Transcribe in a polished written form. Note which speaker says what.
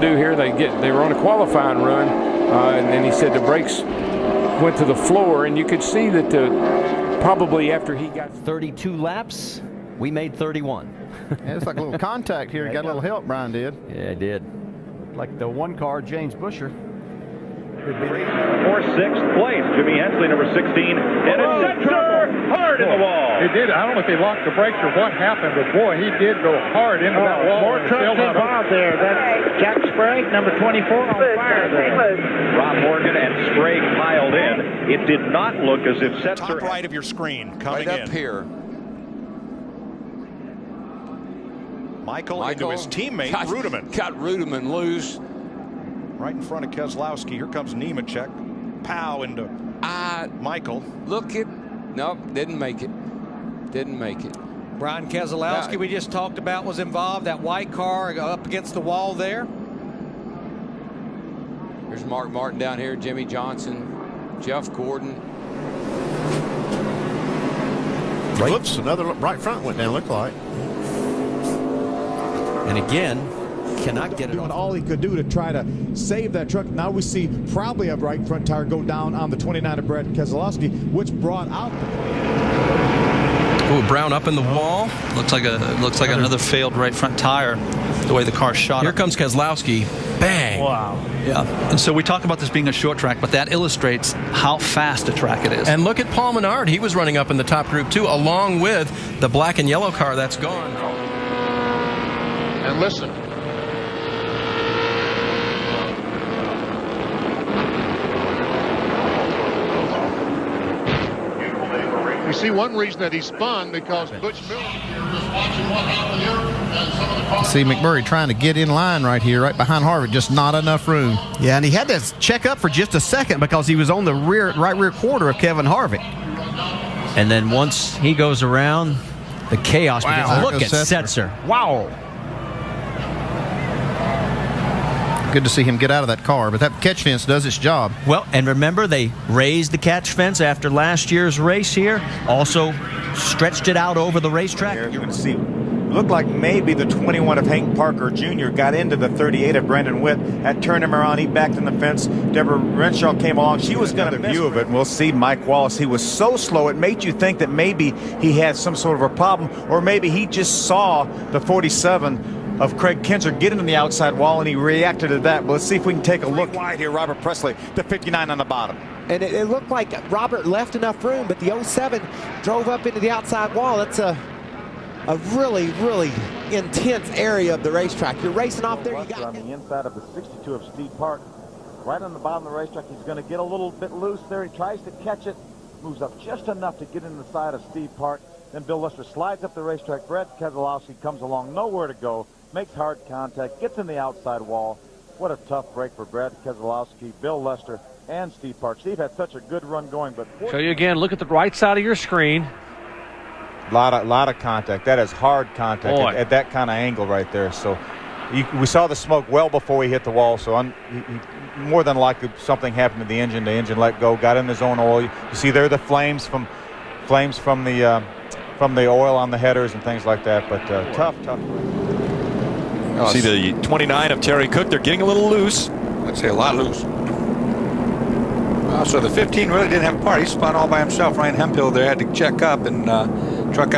Speaker 1: do here. They were on a qualifying run, and then he said the brakes went to the floor, and you could see that probably after he got
Speaker 2: 32 laps, we made 31.
Speaker 3: Yeah, it's like a little contact here. Got a little help, Brian did.
Speaker 2: Yeah, it did.
Speaker 4: Like the one car, James Busher.
Speaker 5: For sixth place, Jimmy Hensley, number 16, and it sent her hard in the wall.
Speaker 6: He did. I don't know if he locked the brakes or what happened, but boy, he did go hard into that wall.
Speaker 7: More trucks involved there. That's Jack Sprague, number 24, on fire there.
Speaker 5: Rob Morgan and Sprague piled in. It did not look as if Setzer...
Speaker 8: Top right of your screen, coming
Speaker 9: right
Speaker 8: in.
Speaker 9: up here.
Speaker 8: Michael into his teammate, Rudiman.
Speaker 9: Got Rudiman loose.
Speaker 8: Right in front of Keselowski. Here comes Nemechek. Pow into Michael.
Speaker 9: Nope, didn't make it. Didn't make it.
Speaker 10: Brian Keselowski, we just talked about, was involved. That white car up against the wall there.
Speaker 9: There's Mark Martin down here, Jimmy Johnson, Jeff Gordon.
Speaker 3: Whoops, another right front went down, looked like.
Speaker 2: And again, cannot get it
Speaker 11: doing all he could do to try to save that truck. Now we see probably a right front tire go down on the 29 of Brad Keselowski, which brought out
Speaker 12: the Brown up in the wall.
Speaker 13: Looks like another failed right front tire, the way the car shot.
Speaker 12: Here comes Keselowski. Bang.
Speaker 4: Wow.
Speaker 13: Yeah. And so we talk about this being a short track, but that illustrates how fast a track it is.
Speaker 12: And look at Paul Menard. He was running up in the top group too, along with the black and yellow car that's gone.
Speaker 6: And listen. You see one reason that he spun because Butch Miller.
Speaker 3: See McMurray trying to get in line right here, right behind Harvick, just not enough room.
Speaker 4: Yeah, and he had to check up for just a second because he was on the right rear quarter of Kevin Harvick.
Speaker 2: And then once he goes around, the chaos begins.
Speaker 3: Wow.
Speaker 2: Look at Setzer.
Speaker 4: Wow.
Speaker 3: Good to see him get out of that car, but that catch fence does its job.
Speaker 2: Well, and remember, they raised the catch fence after last year's race here. Also stretched it out over the racetrack.
Speaker 14: Here, you can see, looked like maybe the 21 of Hank Parker Jr. got into the 38 of Brandon Witt. That turned him around. He backed in the fence. Deborah Renshaw came along. She was going to view of it. And we'll see Mike Wallace. He was so slow, it made you think that maybe he had some sort of a problem, or maybe he just saw the 47 of Craig Kinzer get into the outside wall, and he reacted to that. But let's see if we can take a look. Wide here, Robert Presley, the 59 on the bottom.
Speaker 15: And it looked like Robert left enough room, but the 07 drove up into the outside wall. That's a really, really intense area of the racetrack. You're racing off there. You got
Speaker 14: on the inside of the 62 of Steve Park. Right on the bottom of the racetrack. He's going to get a little bit loose there. He tries to catch it. Moves up just enough to get in the side of Steve Park. Then Bill Lester slides up the racetrack. Brad Keselowski comes along, nowhere to go. Makes hard contact, gets in the outside wall. What a tough break for Brad Keselowski, Bill Lester, and Steve Park. Steve had such a good run going, but...
Speaker 4: Show you again, look at the right side of your screen.
Speaker 14: Lot of contact. That is hard contact at that kind of angle right there. So we saw the smoke well before he hit the wall, so more than likely something happened to the engine. The engine let go, got in his own oil. You see there the flames from the oil on the headers and things like that, but tough.
Speaker 8: See the 29 of Terry Cook. They're getting a little loose.
Speaker 9: I'd say a lot loose.
Speaker 16: So the 15 really didn't have a part. He spun all by himself. Ryan Hemphill there had to check up and truck it